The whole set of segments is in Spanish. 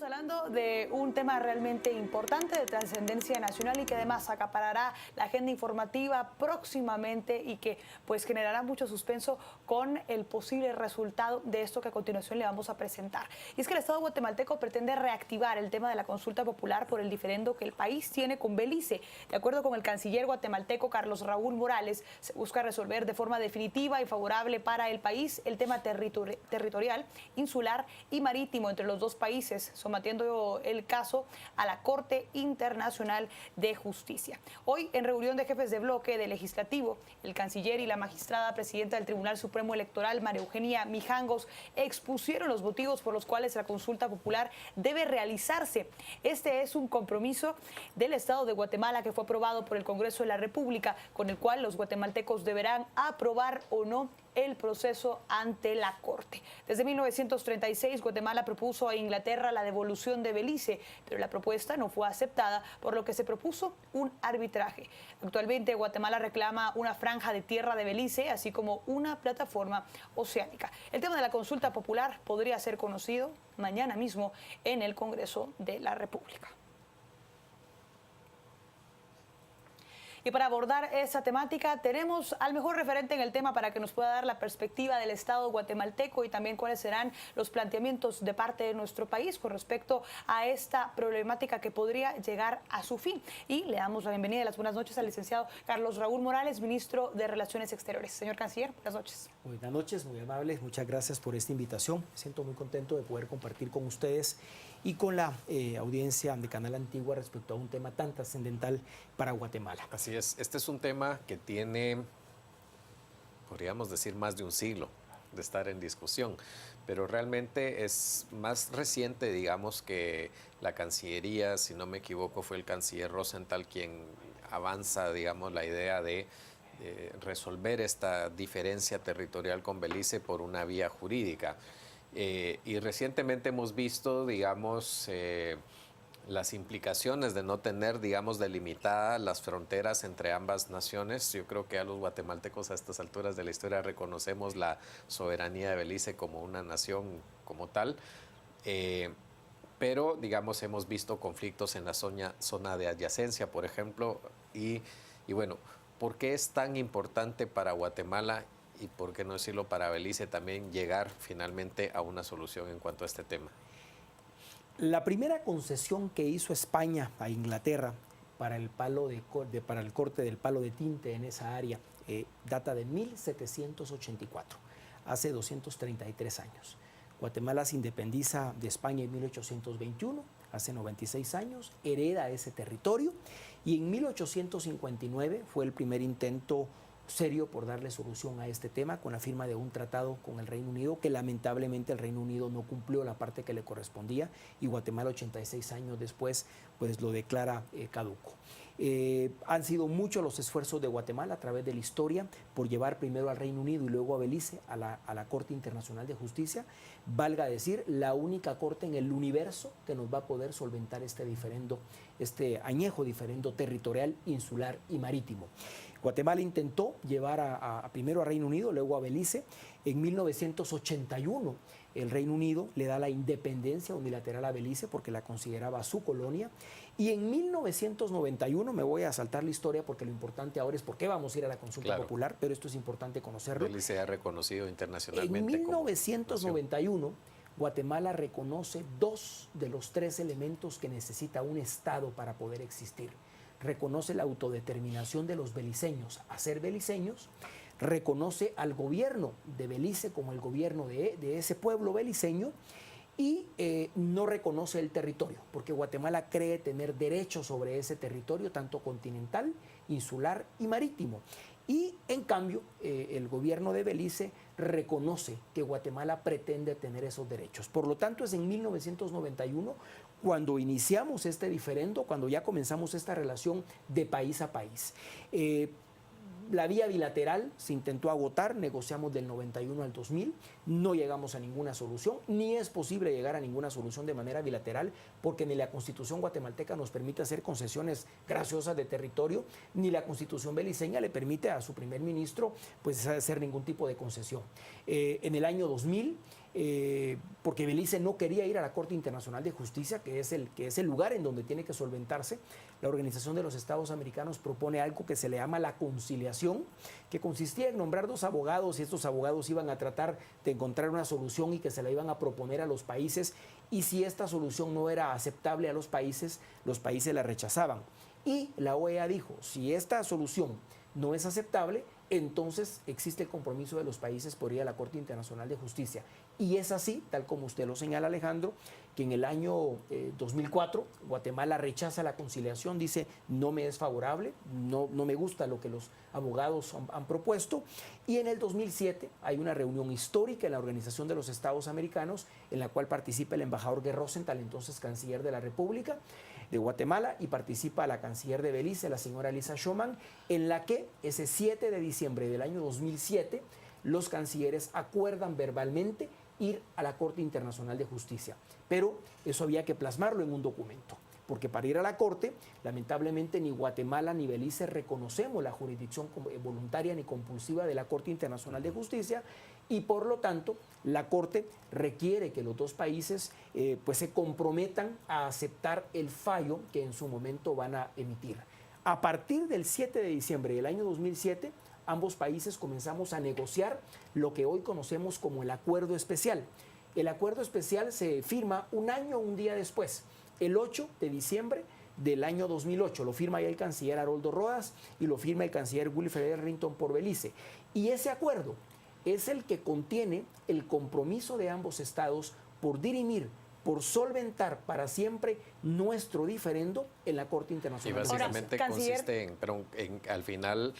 Estamos hablando de un tema realmente importante, de trascendencia nacional y que además acaparará la agenda informativa próximamente y que pues generará mucho suspenso con el posible resultado de esto que a continuación le vamos a presentar. Y es que el Estado guatemalteco pretende reactivar el tema de la consulta popular por el diferendo que el país tiene con Belice. De acuerdo con el canciller guatemalteco Carlos Raúl Morales, se busca resolver de forma definitiva y favorable para el país el tema territorial, insular y marítimo entre los dos países, sometiendo el caso a la Corte Internacional de Justicia. Hoy, en reunión de jefes de bloque del Legislativo, el canciller y la magistrada presidenta del Tribunal Supremo Electoral, María Eugenia Mijangos, expusieron los motivos por los cuales la consulta popular debe realizarse. Este es un compromiso del Estado de Guatemala que fue aprobado por el Congreso de la República, con el cual los guatemaltecos deberán aprobar o no el proceso ante la Corte. Desde 1936, Guatemala propuso a Inglaterra la devolución de Belice, pero la propuesta no fue aceptada, por lo que se propuso un arbitraje. Actualmente, Guatemala reclama una franja de tierra de Belice, así como una plataforma oceánica. El tema de la consulta popular podría ser conocido mañana mismo en el Congreso de la República. Y para abordar esa temática tenemos al mejor referente en el tema para que nos pueda dar la perspectiva del Estado guatemalteco y también cuáles serán los planteamientos de parte de nuestro país con respecto a esta problemática que podría llegar a su fin. Y le damos la bienvenida y las buenas noches al licenciado Carlos Raúl Morales, ministro de Relaciones Exteriores. Señor canciller, buenas noches. Buenas noches, muy amables, muchas gracias por esta invitación. Me siento muy contento de poder compartir con ustedes y con la audiencia de Canal Antigua respecto a un tema tan trascendental para Guatemala. Así es, este es un tema que tiene, podríamos decir, más de un siglo de estar en discusión, pero realmente es más reciente, digamos, que la Cancillería, si no me equivoco, fue el canciller Rosenthal quien avanza, digamos, la idea de resolver esta diferencia territorial con Belice por una vía jurídica. Y recientemente hemos visto, digamos, las implicaciones de no tener, digamos, delimitadas las fronteras entre ambas naciones. Yo creo que a los guatemaltecos a estas alturas de la historia reconocemos la soberanía de Belice como una nación como tal, pero, digamos, hemos visto conflictos en la zona de adyacencia, por ejemplo, y bueno, ¿por qué es tan importante para Guatemala y por qué no decirlo para Belice también llegar finalmente a una solución en cuanto a este tema? La primera concesión que hizo España a Inglaterra para el corte del palo de tinte en esa área data de 1784, hace 233 años. Guatemala se independiza de España en 1821, hace 96 años, hereda ese territorio y en 1859 fue el primer intento serio por darle solución a este tema con la firma de un tratado con el Reino Unido que lamentablemente el Reino Unido no cumplió la parte que le correspondía y Guatemala 86 años después pues lo declara caduco. Han sido muchos los esfuerzos de Guatemala a través de la historia por llevar primero al Reino Unido y luego a Belice a la Corte Internacional de Justicia, valga decir, la única corte en el universo que nos va a poder solventar este diferendo, este añejo diferendo territorial, insular y marítimo. Guatemala intentó llevar primero a Reino Unido, luego a Belice. En 1981 el Reino Unido le da la independencia unilateral a Belice porque la consideraba su colonia. Y en 1991, me voy a saltar la historia porque lo importante ahora es por qué vamos a ir a la consulta popular, pero esto es importante conocerlo. Belice ha reconocido internacionalmente. En 1991, Guatemala reconoce dos de los tres elementos que necesita un Estado para poder existir. Reconoce la autodeterminación de los beliceños a ser beliceños, reconoce al gobierno de Belice como el gobierno de ese pueblo beliceño y no reconoce el territorio, porque Guatemala cree tener derechos sobre ese territorio, tanto continental, insular y marítimo. Y en cambio, el gobierno de Belice reconoce que Guatemala pretende tener esos derechos. Por lo tanto, es en 1991 cuando iniciamos este diferendo, cuando ya comenzamos esta relación de país a país. La vía bilateral se intentó agotar, negociamos del 91 al 2000, no llegamos a ninguna solución, ni es posible llegar a ninguna solución de manera bilateral, porque ni la Constitución guatemalteca nos permite hacer concesiones graciosas de territorio, ni la Constitución beliceña le permite a su primer ministro pues, hacer ningún tipo de concesión. En el año 2000, porque Belice no quería ir a la Corte Internacional de Justicia, que es el lugar en donde tiene que solventarse. La Organización de los Estados Americanos propone algo que se le llama la conciliación, que consistía en nombrar 2 abogados, y estos abogados iban a tratar de encontrar una solución y que se la iban a proponer a los países, y si esta solución no era aceptable a los países la rechazaban. Y la OEA dijo, si esta solución no es aceptable, entonces existe el compromiso de los países por ir a la Corte Internacional de Justicia. Y es así, tal como usted lo señala, Alejandro, que en el año 2004 Guatemala rechaza la conciliación, dice no me es favorable, no me gusta lo que los abogados han propuesto. Y en el 2007 hay una reunión histórica en la Organización de los Estados Americanos en la cual participa el embajador Guy Rosenthal, entonces canciller de la República de Guatemala, y participa la canciller de Belice, la señora Lisa Schumann, en la que ese 7 de diciembre del año 2007 los cancilleres acuerdan verbalmente ir a la Corte Internacional de Justicia. Pero eso había que plasmarlo en un documento, porque para ir a la Corte, lamentablemente ni Guatemala ni Belice reconocemos la jurisdicción voluntaria ni compulsiva de la Corte Internacional de Justicia, y por lo tanto la Corte requiere que los 2 países pues se comprometan a aceptar el fallo que en su momento van a emitir. A partir del 7 de diciembre del año 2007, ambos países comenzamos a negociar lo que hoy conocemos como el Acuerdo Especial. El Acuerdo Especial se firma un año, un día después, el 8 de diciembre del año 2008. Lo firma ya el canciller Haroldo Rodas y lo firma el canciller Wilfred Arrington por Belice. Y ese acuerdo es el que contiene el compromiso de ambos estados por dirimir, por solventar para siempre nuestro diferendo en la Corte Internacional. Y básicamente consiste en al final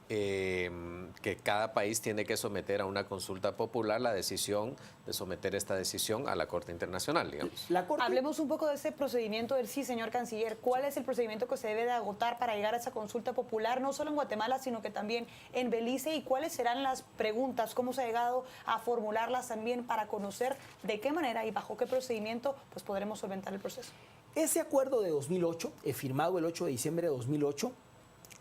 que cada país tiene que someter a una consulta popular la decisión de someter esta decisión a la Corte Internacional, digamos. Hablemos un poco de ese procedimiento del sí, señor canciller. ¿Cuál es el procedimiento que se debe de agotar para llegar a esa consulta popular, no solo en Guatemala, sino que también en Belice? ¿Y cuáles serán las preguntas? ¿Cómo se ha llegado a formularlas también para conocer de qué manera y bajo qué procedimiento pues podremos solventar el proceso? Ese acuerdo de 2008, firmado el 8 de diciembre de 2008,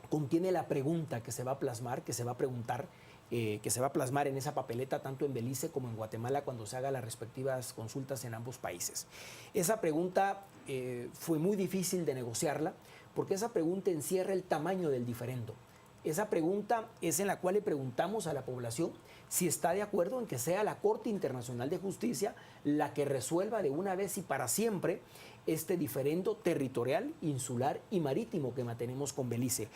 contiene la pregunta que se va a plasmar, que se va a preguntar, que se va a plasmar en esa papeleta tanto en Belice como en Guatemala cuando se hagan las respectivas consultas en ambos países. Esa pregunta fue muy difícil de negociarla porque esa pregunta encierra el tamaño del diferendo. Esa pregunta es en la cual le preguntamos a la población si está de acuerdo en que sea la Corte Internacional de Justicia la que resuelva de una vez y para siempre este diferendo territorial, insular y marítimo que mantenemos con Belice.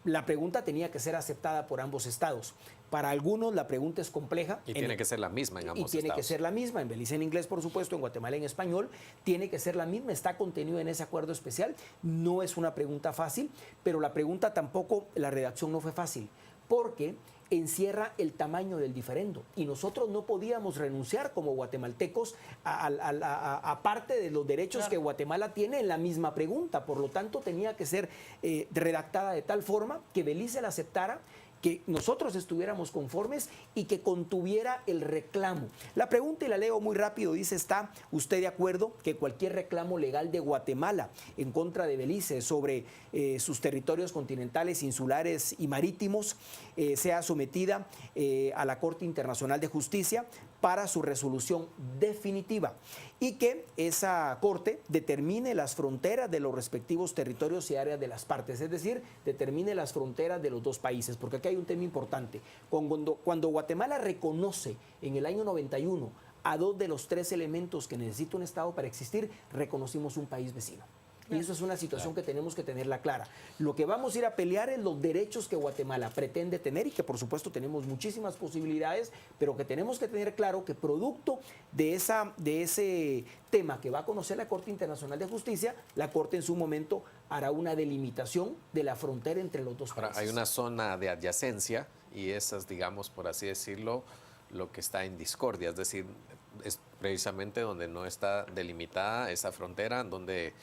La pregunta tenía que ser aceptada por ambos estados. Para algunos la pregunta es compleja. Y tiene que ser la misma en ambos estados. Y tiene que ser la misma, en Belice en inglés, por supuesto, en Guatemala en español, tiene que ser la misma, está contenido en ese acuerdo especial. No es una pregunta fácil, pero la pregunta tampoco, la redacción no fue fácil, porque encierra el tamaño del diferendo y nosotros no podíamos renunciar como guatemaltecos a parte de los derechos que Guatemala tiene en la misma pregunta. Por lo tanto, tenía que ser redactada de tal forma que Belice la aceptara, que nosotros estuviéramos conformes y que contuviera el reclamo. La pregunta, y la leo muy rápido, dice: ¿está usted de acuerdo que cualquier reclamo legal de Guatemala en contra de Belice sobre sus territorios continentales, insulares y marítimos sea sometida a la Corte Internacional de Justicia para su resolución definitiva y que esa Corte determine las fronteras de los respectivos territorios y áreas de las partes, es decir, determine las fronteras de los 2 países? Porque aquí hay un tema importante. Cuando Guatemala reconoce en el año 91 a 2 de los 3 elementos que necesita un Estado para existir, reconocimos un país vecino. Y eso es una situación que tenemos que tenerla clara. Lo que vamos a ir a pelear es los derechos que Guatemala pretende tener y que por supuesto tenemos muchísimas posibilidades, pero que tenemos que tener claro que producto de ese tema que va a conocer la Corte Internacional de Justicia, la Corte en su momento hará una delimitación de la frontera entre los 2 países. Ahora, hay una zona de adyacencia y esa es, digamos, por así decirlo, lo que está en discordia, es decir, es precisamente donde no está delimitada esa frontera, donde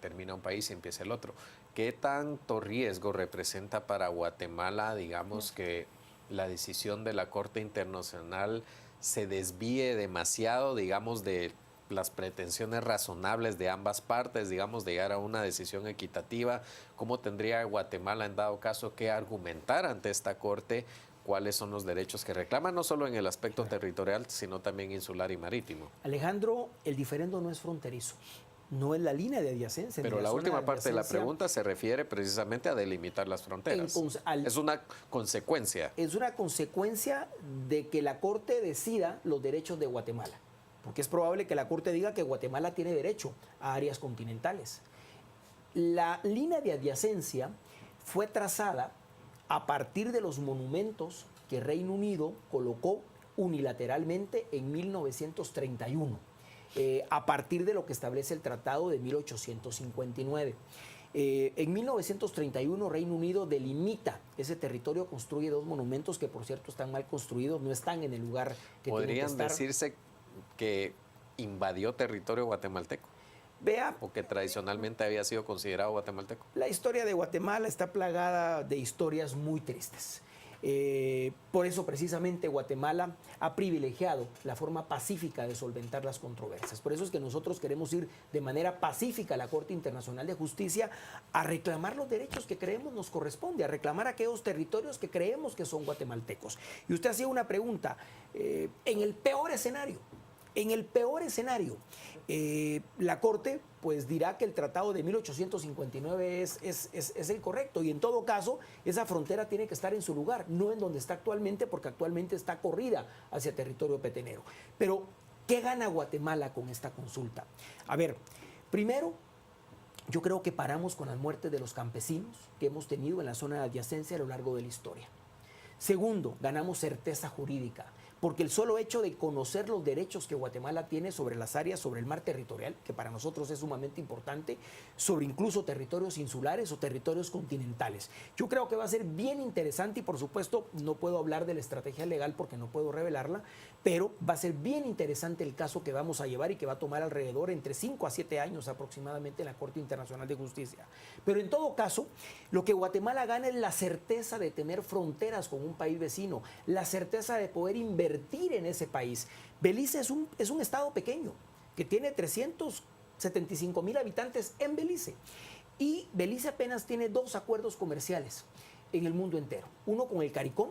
termina un país y empieza el otro. ¿Qué tanto riesgo representa para Guatemala, digamos, que la decisión de la Corte Internacional se desvíe demasiado, digamos, de las pretensiones razonables de ambas partes, digamos, de llegar a una decisión equitativa? ¿Cómo tendría Guatemala, en dado caso, que argumentar ante esta Corte cuáles son los derechos que reclaman, no solo en el aspecto territorial, sino también insular y marítimo. Alejandro, el diferendo no es fronterizo. No es la línea de adyacencia. Pero la última parte de la pregunta se refiere precisamente a delimitar las fronteras. Es una consecuencia. Es una consecuencia de que la Corte decida los derechos de Guatemala. Porque es probable que la Corte diga que Guatemala tiene derecho a áreas continentales. La línea de adyacencia fue trazada a partir de los monumentos que Reino Unido colocó unilateralmente en 1931. A partir de lo que establece el Tratado de 1859. En 1931 Reino Unido delimita ese territorio, construye 2 monumentos que por cierto están mal construidos, no están en el lugar que tienen que estar. ¿Podrían decirse que invadió territorio guatemalteco? Vea, ¿O que tradicionalmente había sido considerado guatemalteco? La historia de Guatemala está plagada de historias muy tristes. Por eso precisamente Guatemala ha privilegiado la forma pacífica de solventar las controversias. Por eso es que nosotros queremos ir de manera pacífica a la Corte Internacional de Justicia a reclamar los derechos que creemos nos corresponde, a reclamar aquellos territorios que creemos que son guatemaltecos. Y usted hacía una pregunta, en el peor escenario, la Corte pues dirá que el Tratado de 1859 es el correcto y en todo caso esa frontera tiene que estar en su lugar, no en donde está actualmente, porque actualmente está corrida hacia territorio petenero. Pero, ¿qué gana Guatemala con esta consulta? A ver, primero, yo creo que paramos con las muertes de los campesinos que hemos tenido en la zona de adyacencia a lo largo de la historia. Segundo, ganamos certeza jurídica, porque el solo hecho de conocer los derechos que Guatemala tiene sobre las áreas, sobre el mar territorial, que para nosotros es sumamente importante, sobre incluso territorios insulares o territorios continentales. Yo creo que va a ser bien interesante y por supuesto no puedo hablar de la estrategia legal porque no puedo revelarla, pero va a ser bien interesante el caso que vamos a llevar y que va a tomar alrededor entre 5 a 7 años aproximadamente en la Corte Internacional de Justicia. Pero en todo caso, lo que Guatemala gana es la certeza de tener fronteras con un país vecino, la certeza de poder invertir en ese país. Belice es un estado pequeño que tiene 375,000 habitantes en Belice y Belice apenas tiene 2 acuerdos comerciales en el mundo entero. Uno con el CARICOM,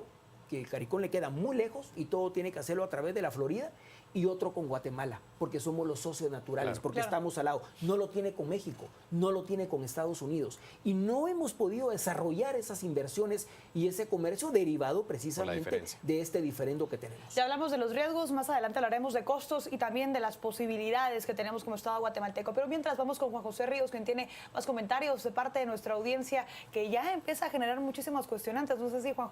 que el CARICOM le queda muy lejos y todo tiene que hacerlo a través de la Florida, y otro con Guatemala, porque somos los socios naturales, claro, porque estamos al lado. No lo tiene con México, no lo tiene con Estados Unidos. Y no hemos podido desarrollar esas inversiones y ese comercio derivado precisamente de este diferendo que tenemos. Ya hablamos de los riesgos, más adelante hablaremos de costos y también de las posibilidades que tenemos como Estado guatemalteco. Pero mientras vamos con Juan José Ríos, quien tiene más comentarios de parte de nuestra audiencia, que ya empieza a generar muchísimas cuestionantes. No sé si, Juan.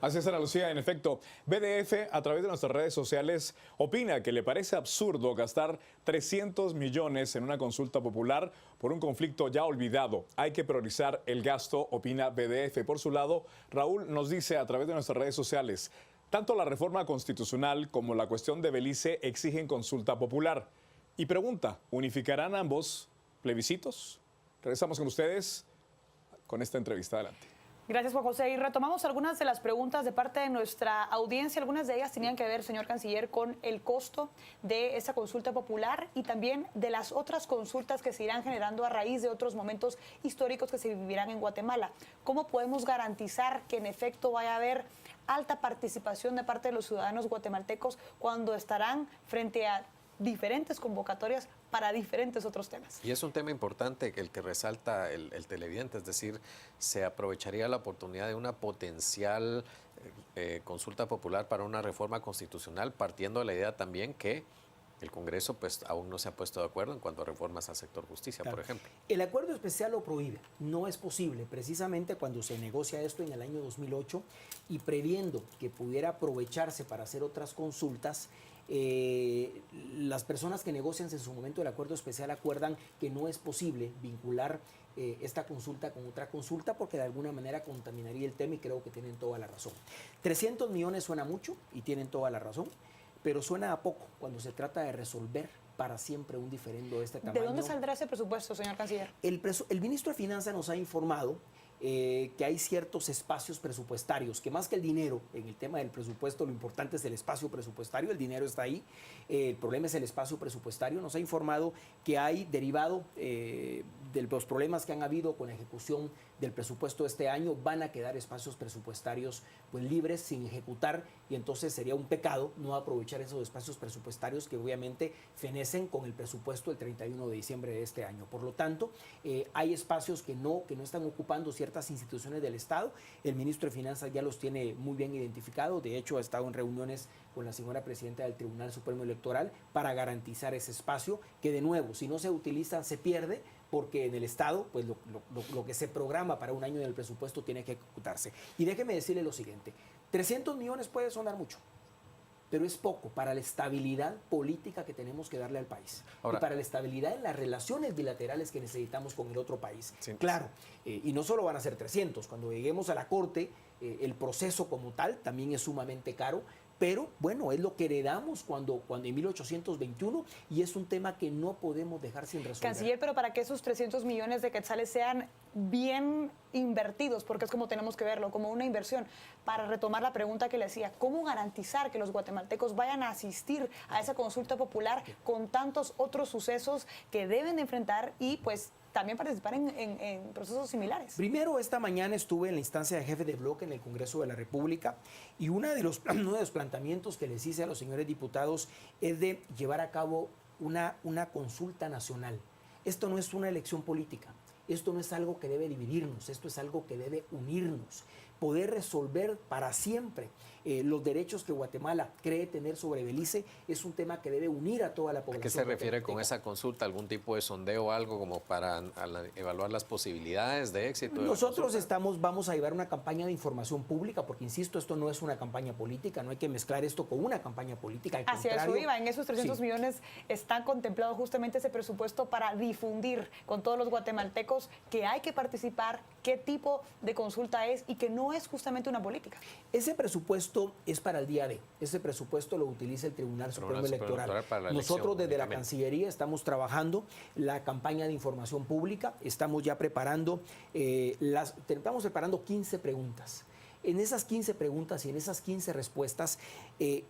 Así es, Ana Lucía. En efecto, BDF, a través de nuestras redes sociales, opina que le parece absurdo gastar 300 millones en una consulta popular por un conflicto ya olvidado. Hay que priorizar el gasto, opina BDF. Por su lado, Raúl nos dice a través de nuestras redes sociales, tanto la reforma constitucional como la cuestión de Belice exigen consulta popular. Y pregunta, ¿unificarán ambos plebiscitos? Regresamos con ustedes con esta entrevista. Adelante. Gracias, Juan José. Y retomamos algunas de las preguntas de parte de nuestra audiencia. Algunas de ellas tenían que ver, señor canciller, con el costo de esa consulta popular y también de las otras consultas que se irán generando a raíz de otros momentos históricos que se vivirán en Guatemala. ¿Cómo podemos garantizar que en efecto vaya a haber alta participación de parte de los ciudadanos guatemaltecos cuando estarán frente a diferentes convocatorias para diferentes otros temas? Y es un tema importante el que resalta el televidente, es decir, se aprovecharía la oportunidad de una potencial consulta popular para una reforma constitucional, partiendo de la idea también que el Congreso pues aún no se ha puesto de acuerdo en cuanto a reformas al sector justicia, claro, por ejemplo. El acuerdo especial lo prohíbe, no es posible. Precisamente cuando se negocia esto en el año 2008 y previendo que pudiera aprovecharse para hacer otras consultas, las personas que negocian en su momento el acuerdo especial acuerdan que no es posible vincular esta consulta con otra consulta porque de alguna manera contaminaría el tema y creo que tienen toda la razón. 300 millones suena mucho y tienen toda la razón, pero suena a poco cuando se trata de resolver para siempre un diferendo de este tamaño. ¿De dónde saldrá ese presupuesto, señor canciller? El ministro de Finanzas nos ha informado que hay ciertos espacios presupuestarios, que más que el dinero, en el tema del presupuesto lo importante es el espacio presupuestario, el dinero está ahí, el problema es el espacio presupuestario. Nos ha informado que hay derivado de los problemas que han habido con la ejecución del presupuesto este año, van a quedar espacios presupuestarios pues libres, sin ejecutar, y entonces sería un pecado no aprovechar esos espacios presupuestarios que obviamente fenecen con el presupuesto del 31 de diciembre de este año. Por lo tanto, hay espacios que no están ocupando ciertas instituciones del Estado. El ministro de Finanzas ya los tiene muy bien identificados. De hecho, ha estado en reuniones con la señora presidenta del Tribunal Supremo Electoral para garantizar ese espacio, que de nuevo, si no se utiliza, se pierde, porque en el Estado, pues lo que se programa para un año en el presupuesto tiene que ejecutarse. Y déjeme decirle lo siguiente, 300 millones puede sonar mucho, pero es poco para la estabilidad política que tenemos que darle al país. Ahora, y para la estabilidad en las relaciones bilaterales que necesitamos con el otro país. Sí. Claro, y no solo van a ser 300, cuando lleguemos a la Corte, el proceso como tal también es sumamente caro, pero bueno, es lo que heredamos cuando en 1821, y es un tema que no podemos dejar sin resolver. Canciller, pero para que esos 300 millones de quetzales sean bien invertidos, porque es como tenemos que verlo, como una inversión, para retomar la pregunta que le hacía, ¿cómo garantizar que los guatemaltecos vayan a asistir a esa consulta popular con tantos otros sucesos que deben de enfrentar y pues también participar en procesos similares? Primero, esta mañana estuve en la instancia de jefe de bloque en el Congreso de la República, y uno de los planteamientos que les hice a los señores diputados es de llevar a cabo una consulta nacional. Esto no es una elección política, esto no es algo que debe dividirnos, esto es algo que debe unirnos, poder resolver para siempre los derechos que Guatemala cree tener sobre Belice. Es un tema que debe unir a toda la población. ¿A qué se refiere con esa consulta? ¿Algún tipo de sondeo o algo como para evaluar las posibilidades de éxito? Nosotros vamos a llevar una campaña de información pública, porque insisto, esto no es una campaña política, no hay que mezclar esto con una campaña política. Hacia eso iba, en esos 300 millones está contemplado justamente ese presupuesto para difundir con todos los guatemaltecos que hay que participar, qué tipo de consulta es y que no es justamente una política. Ese presupuesto es para el día D. Ese presupuesto lo utiliza el Tribunal Supremo Electoral. Nosotros desde la Cancillería estamos trabajando la campaña de información pública, estamos ya preparando, estamos preparando 15 preguntas. En esas 15 preguntas y en esas 15 respuestas,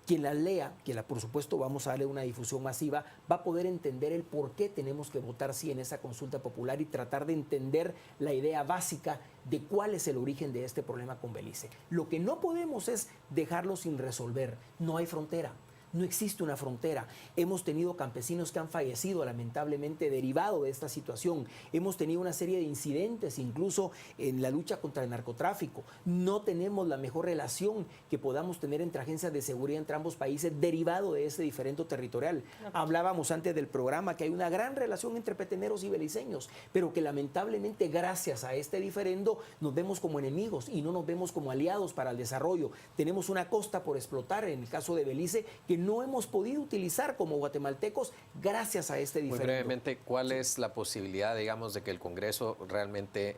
quien las lea, por supuesto vamos a darle una difusión masiva, va a poder entender el por qué tenemos que votar sí en esa consulta popular y tratar de entender la idea básica de cuál es el origen de este problema con Belice. Lo que no podemos es dejarlo sin resolver. No hay frontera. No existe una frontera. Hemos tenido campesinos que han fallecido lamentablemente derivado de esta situación. Hemos tenido una serie de incidentes, incluso en la lucha contra el narcotráfico. No tenemos la mejor relación que podamos tener entre agencias de seguridad entre ambos países derivado de ese diferendo territorial. Hablábamos antes del programa que hay una gran relación entre peteneros y beliceños, pero que lamentablemente gracias a este diferendo nos vemos como enemigos y no nos vemos como aliados para el desarrollo. Tenemos una costa por explotar en el caso de Belice que no hemos podido utilizar como guatemaltecos gracias a este diferendo. Muy brevemente, ¿cuál es la posibilidad, digamos, de que el Congreso realmente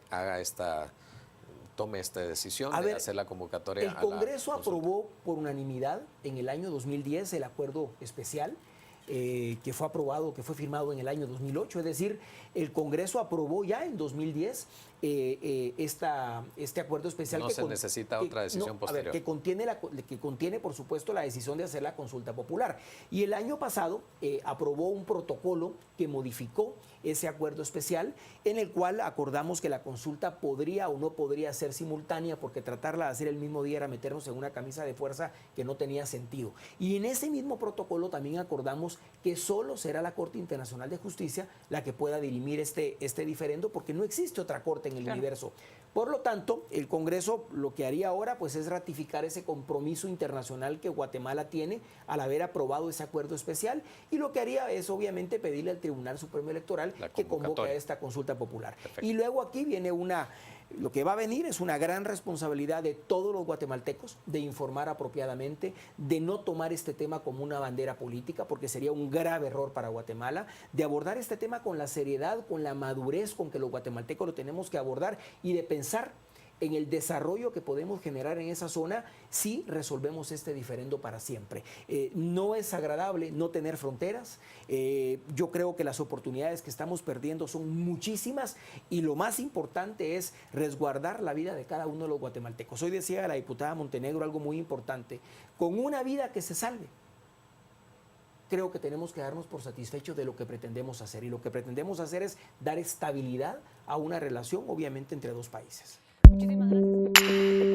tome esta decisión de hacer la convocatoria? El Congreso aprobó por unanimidad en el año 2010 el acuerdo especial que fue aprobado, que fue firmado en el año 2008, es decir, el Congreso aprobó ya en 2010 este acuerdo especial. No se necesita otra decisión posterior. A ver, que contiene, por supuesto, la decisión de hacer la consulta popular. Y el año pasado aprobó un protocolo que modificó ese acuerdo especial, en el cual acordamos que la consulta podría o no podría ser simultánea, porque tratarla de hacer el mismo día era meternos en una camisa de fuerza que no tenía sentido. Y en ese mismo protocolo también acordamos que solo será la Corte Internacional de Justicia la que pueda dirimir este diferendo, porque no existe otra corte en el universo. Por lo tanto, el Congreso lo que haría ahora pues es ratificar ese compromiso internacional que Guatemala tiene al haber aprobado ese acuerdo especial, y lo que haría es obviamente pedirle al Tribunal Supremo Electoral que convoque a esta consulta popular. Perfecto. Y luego aquí viene lo que va a venir es una gran responsabilidad de todos los guatemaltecos de informar apropiadamente, de no tomar este tema como una bandera política, porque sería un grave error para Guatemala, de abordar este tema con la seriedad, con la madurez con que los guatemaltecos lo tenemos que abordar, y de pensar en el desarrollo que podemos generar en esa zona si resolvemos este diferendo para siempre. No es agradable no tener fronteras. Yo creo que las oportunidades que estamos perdiendo son muchísimas, y lo más importante es resguardar la vida de cada uno de los guatemaltecos. Hoy decía la diputada Montenegro algo muy importante: con una vida que se salve, creo que tenemos que darnos por satisfechos de lo que pretendemos hacer. Y lo que pretendemos hacer es dar estabilidad a una relación, obviamente, entre dos países. Muchísimas gracias.